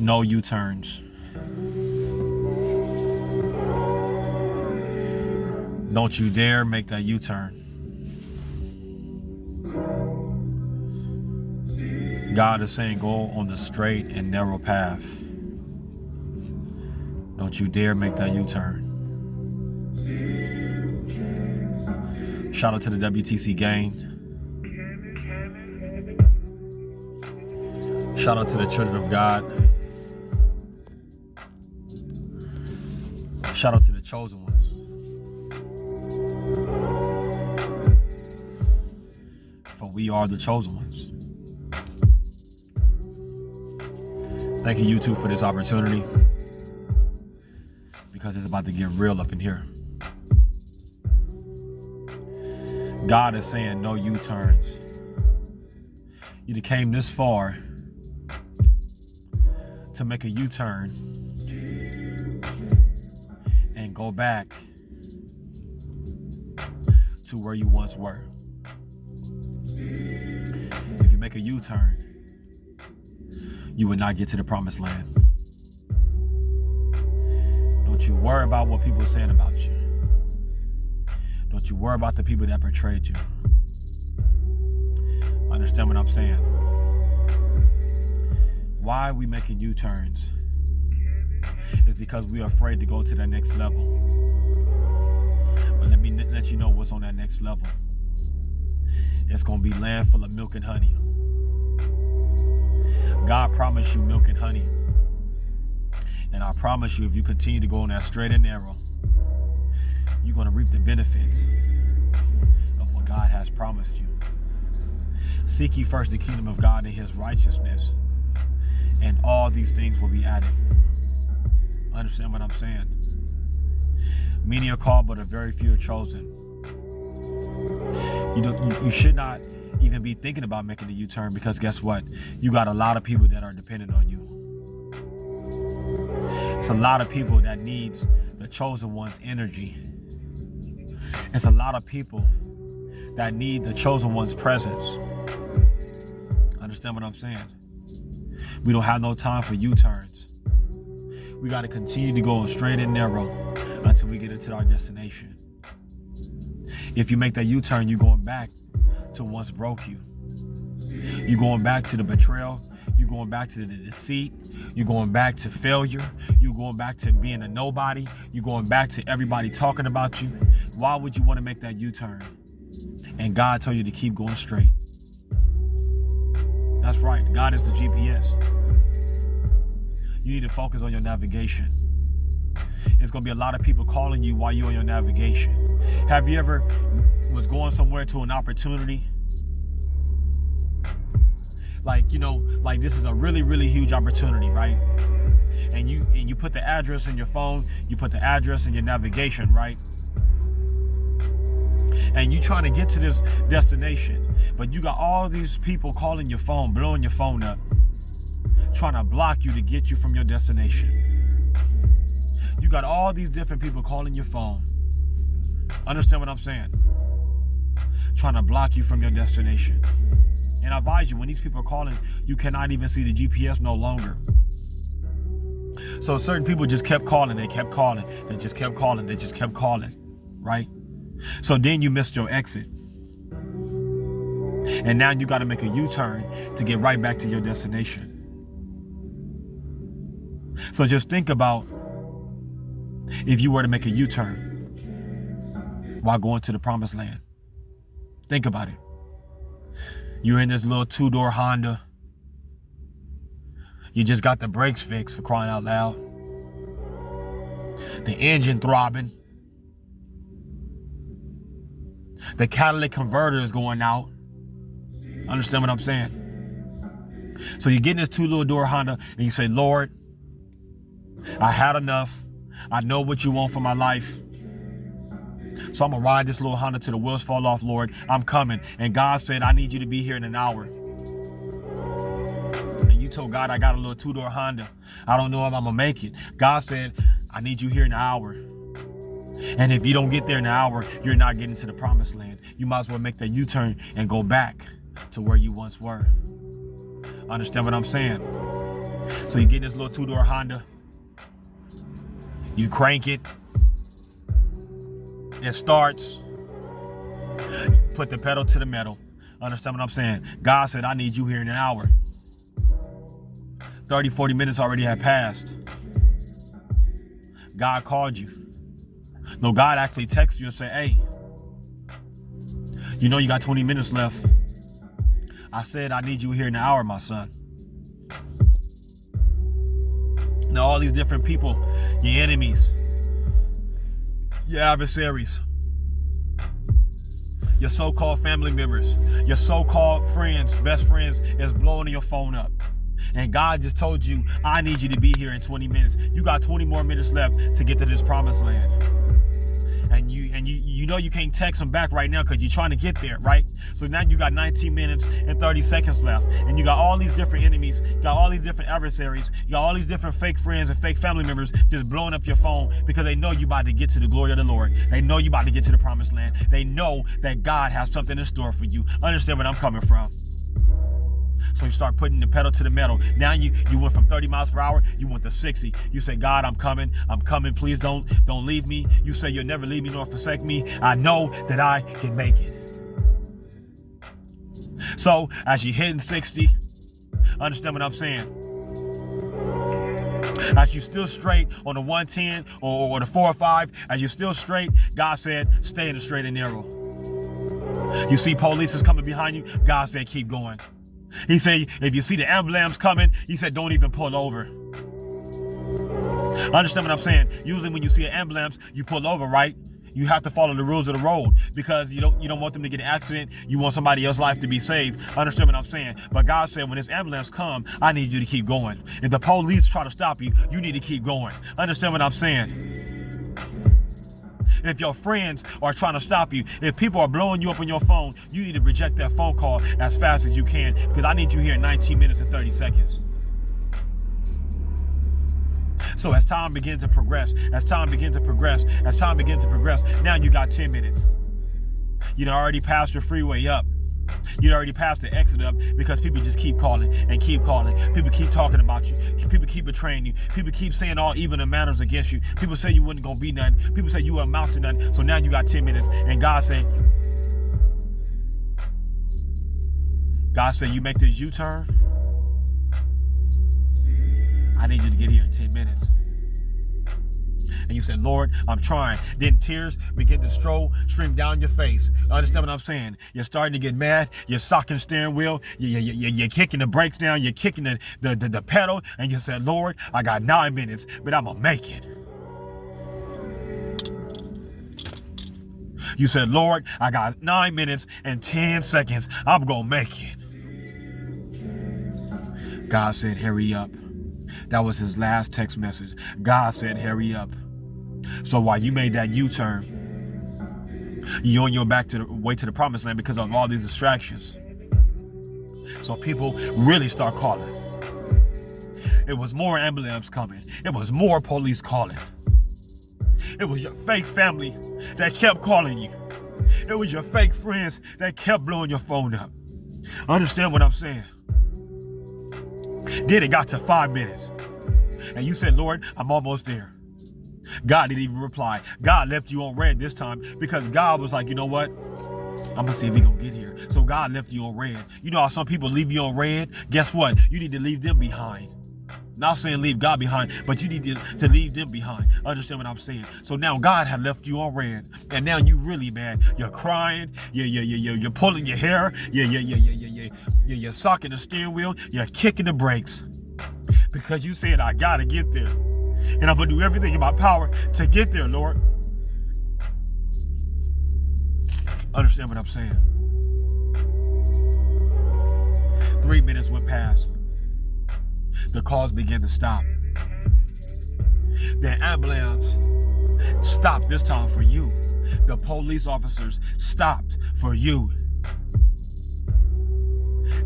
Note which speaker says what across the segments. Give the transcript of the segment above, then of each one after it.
Speaker 1: No U-turns. Don't you dare make that U-turn. God is saying go on the straight and narrow path. Don't you dare make that U-turn. Shout out to the W.T.C Gang. Shout out to the children of God. Shout out to the chosen ones. For we are the chosen ones. Thank you, YouTube, for this opportunity. Because it's about to get real up in here. God is saying no U-turns. You came this far to make a U-turn and go back to where you once were. If you make a U-turn, you would not get to the promised land. Don't you worry about what people are saying about you. Don't you worry about the people that betrayed you. Understand what I'm saying? Why are we making U-turns? It's because we are afraid to go to that next level. But let me let you know what's on that next level. It's going to be land full of milk and honey. God promised you milk and honey. And I promise you, if you continue to go on that straight and narrow, you're going to reap the benefits of what God has promised you. Seek ye first the kingdom of God and his righteousness, and all these things will be added. Understand what I'm saying? Many are called, but a very few are chosen. You should not even be thinking about making a U-turn, because guess what? You got a lot of people that are dependent on you. It's a lot of people that needs the chosen one's energy. It's a lot of people that need the chosen one's presence. Understand what I'm saying? We don't have no time for U-turns. We got to continue to go straight and narrow until we get into our destination. If you make that U-turn, you're going back to once broke you. You're going back to the betrayal. You're going back to the deceit. You're going back to failure. You're going back to being a nobody. You're going back to everybody talking about you. Why would you want to make that U-turn? And God told you to keep going straight. That's right. God is the GPS. You need to focus on your navigation. There's going to be a lot of people calling you while you're on your navigation. Have you ever was going somewhere to an opportunity? Like this is a really, really huge opportunity, right? And you put the address in your phone, you put the address in your navigation, right? And you trying to get to this destination, but you got all these people calling your phone, blowing your phone up, trying to block you to get you from your destination. You got all these different people calling your phone. Understand what I'm saying? Trying to block you from your destination. And I advise you, when these people are calling, you cannot even see the GPS no longer. So certain people just kept calling, they kept calling, they just kept calling, they just kept calling, right? So then you missed your exit. And now you got to make a U-turn to get right back to your destination. So just think about if you were to make a U-turn while going to the promised land. Think about it. You're in this little 2-door Honda. You just got the brakes fixed, for crying out loud. The engine throbbing. The catalytic converter is going out. Understand what I'm saying? So you get in this 2-door Honda and you say, Lord, I had enough. I know what you want for my life. So I'm going to ride this little Honda till the wheels fall off, Lord. I'm coming. And God said, I need you to be here in an hour. And you told God, I got a little 2-door Honda. I don't know if I'm going to make it. God said, I need you here in an hour. And if you don't get there in an hour, you're not getting to the promised land. You might as well make that U-turn and go back to where you once were. Understand what I'm saying? So you get in this little 2-door Honda. You crank it. It starts. You put the pedal to the metal. Understand what I'm saying? God said, I need you here in an hour. 30, 40 minutes already had passed. God called you. No, God actually texted you and said, hey, you know you got 20 minutes left. I said, I need you here in an hour, my son. Now, all these different people, your enemies, your adversaries, your so-called family members, your so-called friends, best friends is blowing your phone up. And God just told you, I need you to be here in 20 minutes. You got 20 more minutes left to get to this promised land. And you know you can't text them back right now because you're trying to get there, right? So now you got 19 minutes and 30 seconds left. And you got all these different enemies, you got all these different adversaries, you got all these different fake friends and fake family members just blowing up your phone because they know you about to get to the glory of the Lord. They know you about to get to the promised land. They know that God has something in store for you. Understand where I'm coming from? So you start putting the pedal to the metal. Now you went from 30 miles per hour, you went to 60. You say, God, I'm coming, please don't leave me. You say you'll never leave me nor forsake me. I know that I can make it. So as you're hitting 60, understand what I'm saying? As you're still straight on the 110 or the 405, as you're still straight, God said, stay in the straight and narrow. You see police is coming behind you, God said, keep going. He said, if you see the ambulance coming, he said, don't even pull over. Understand what I'm saying? Usually when you see an ambulance, you pull over, right? You have to follow the rules of the road because you don't want them to get an accident. You want somebody else's life to be saved. Understand what I'm saying? But God said, when this ambulance come, I need you to keep going. If the police try to stop you, you need to keep going. Understand what I'm saying? If your friends are trying to stop you, if people are blowing you up on your phone, you need to reject that phone call as fast as you can because I need you here in 19 minutes and 30 seconds. So as time begins to progress, now you got 10 minutes. You done already passed your freeway up. You already passed the exit up because people just keep calling and keep calling. People keep talking about you. People keep betraying you. People keep saying all evil and manners against you. People say you wasn't going to be nothing. People say you wouldn't amount to nothing. So now you got 10 minutes. And God said, you make this U-turn. I need you to get here in 10 minutes. And you said, Lord, I'm trying. Then tears begin to stream down your face. Understand what I'm saying? You're starting to get mad. You're socking the steering wheel. You're kicking the brakes down. You're kicking the pedal. And you said, Lord, I got 9 minutes, but I'm going to make it. You said, Lord, I got 9 minutes and 10 seconds. I'm going to make it. God said, hurry up. That was his last text message. God said, hurry up. So while you made that U-turn, you're on your way to the promised land because of all these distractions. So people really start calling. It was more ambulance coming. It was more police calling. It was your fake family that kept calling you. It was your fake friends that kept blowing your phone up. Understand what I'm saying? Then it got to 5 minutes. And you said, Lord, I'm almost there. God didn't even reply. God left you on red this time because God was like, you know what? I'm going to see if he going to get here. So God left you on red. You know how some people leave you on red? Guess what? You need to leave them behind. Not saying leave God behind, but you need to leave them behind. Understand what I'm saying? So now God had left you on red. And now you really mad. You're crying. You're pulling your hair. You're socking the steering wheel. You're kicking the brakes. Because you said, I got to get there. And I'm going to do everything in my power to get there, Lord. Understand what I'm saying? 3 minutes went past. The calls began to stop. The ambulance stopped this time for you. The police officers stopped for you.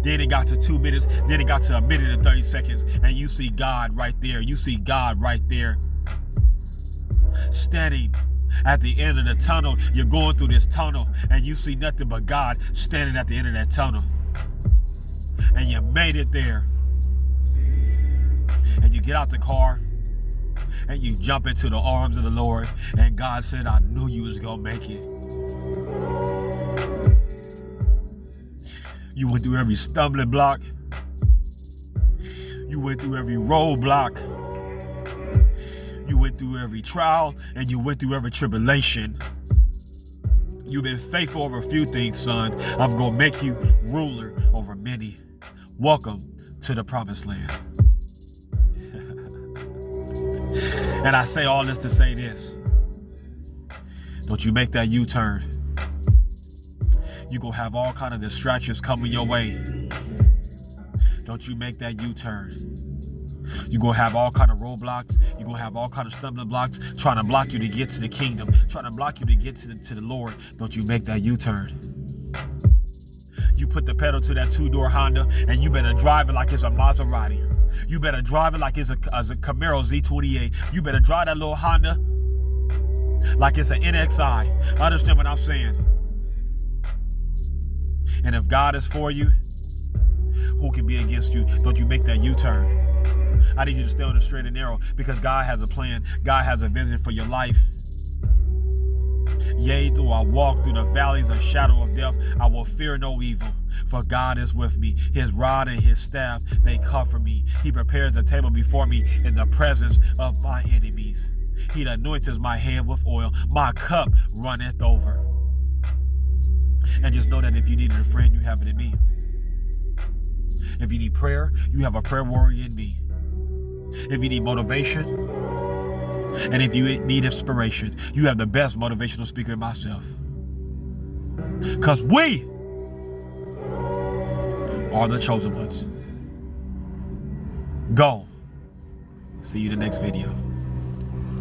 Speaker 1: Then it got to 2 minutes. Then it got to 1 minute and 30 seconds. And you see God right there. You see God right there. Standing at the end of the tunnel. You're going through this tunnel. And you see nothing but God standing at the end of that tunnel. And you made it there. get out the car and you jump into the arms of the Lord, and God said, I knew you was going to make it. You went through every stumbling block. You went through every roadblock. You went through every trial, and you went through every tribulation. You've been faithful over a few things, son. I'm going to make you ruler over many. Welcome to the promised land. And I say all this to say this. Don't you make that U-turn. You're going to have all kind of distractions coming your way. Don't you make that U-turn. You're going to have all kind of roadblocks. You're going to have all kind of stumbling blocks trying to block you to get to the kingdom, trying to block you to get to the Lord. Don't you make that U-turn. You put the pedal to that 2-door Honda, and you better drive it like it's a Maserati. You better drive it like it's a Camaro Z28. You better drive that little Honda like it's an NXI. Understand what I'm saying? And if God is for you, who can be against you? Don't you make that U-turn. I need you to stay on the straight and narrow, because God has a plan. God has a vision for your life. Yea, though I walk through the valleys of shadow of death, I will fear no evil, for God is with me. His rod and his staff, they comfort me. He prepares a table before me in the presence of my enemies. He anoints my hand with oil. My cup runneth over. And just know that if you needed a friend, you have it in me. If you need prayer, you have a prayer warrior in me. If you need motivation, and if you need inspiration, you have the best motivational speaker in myself. Because we are the chosen ones. Go. See you in the next video.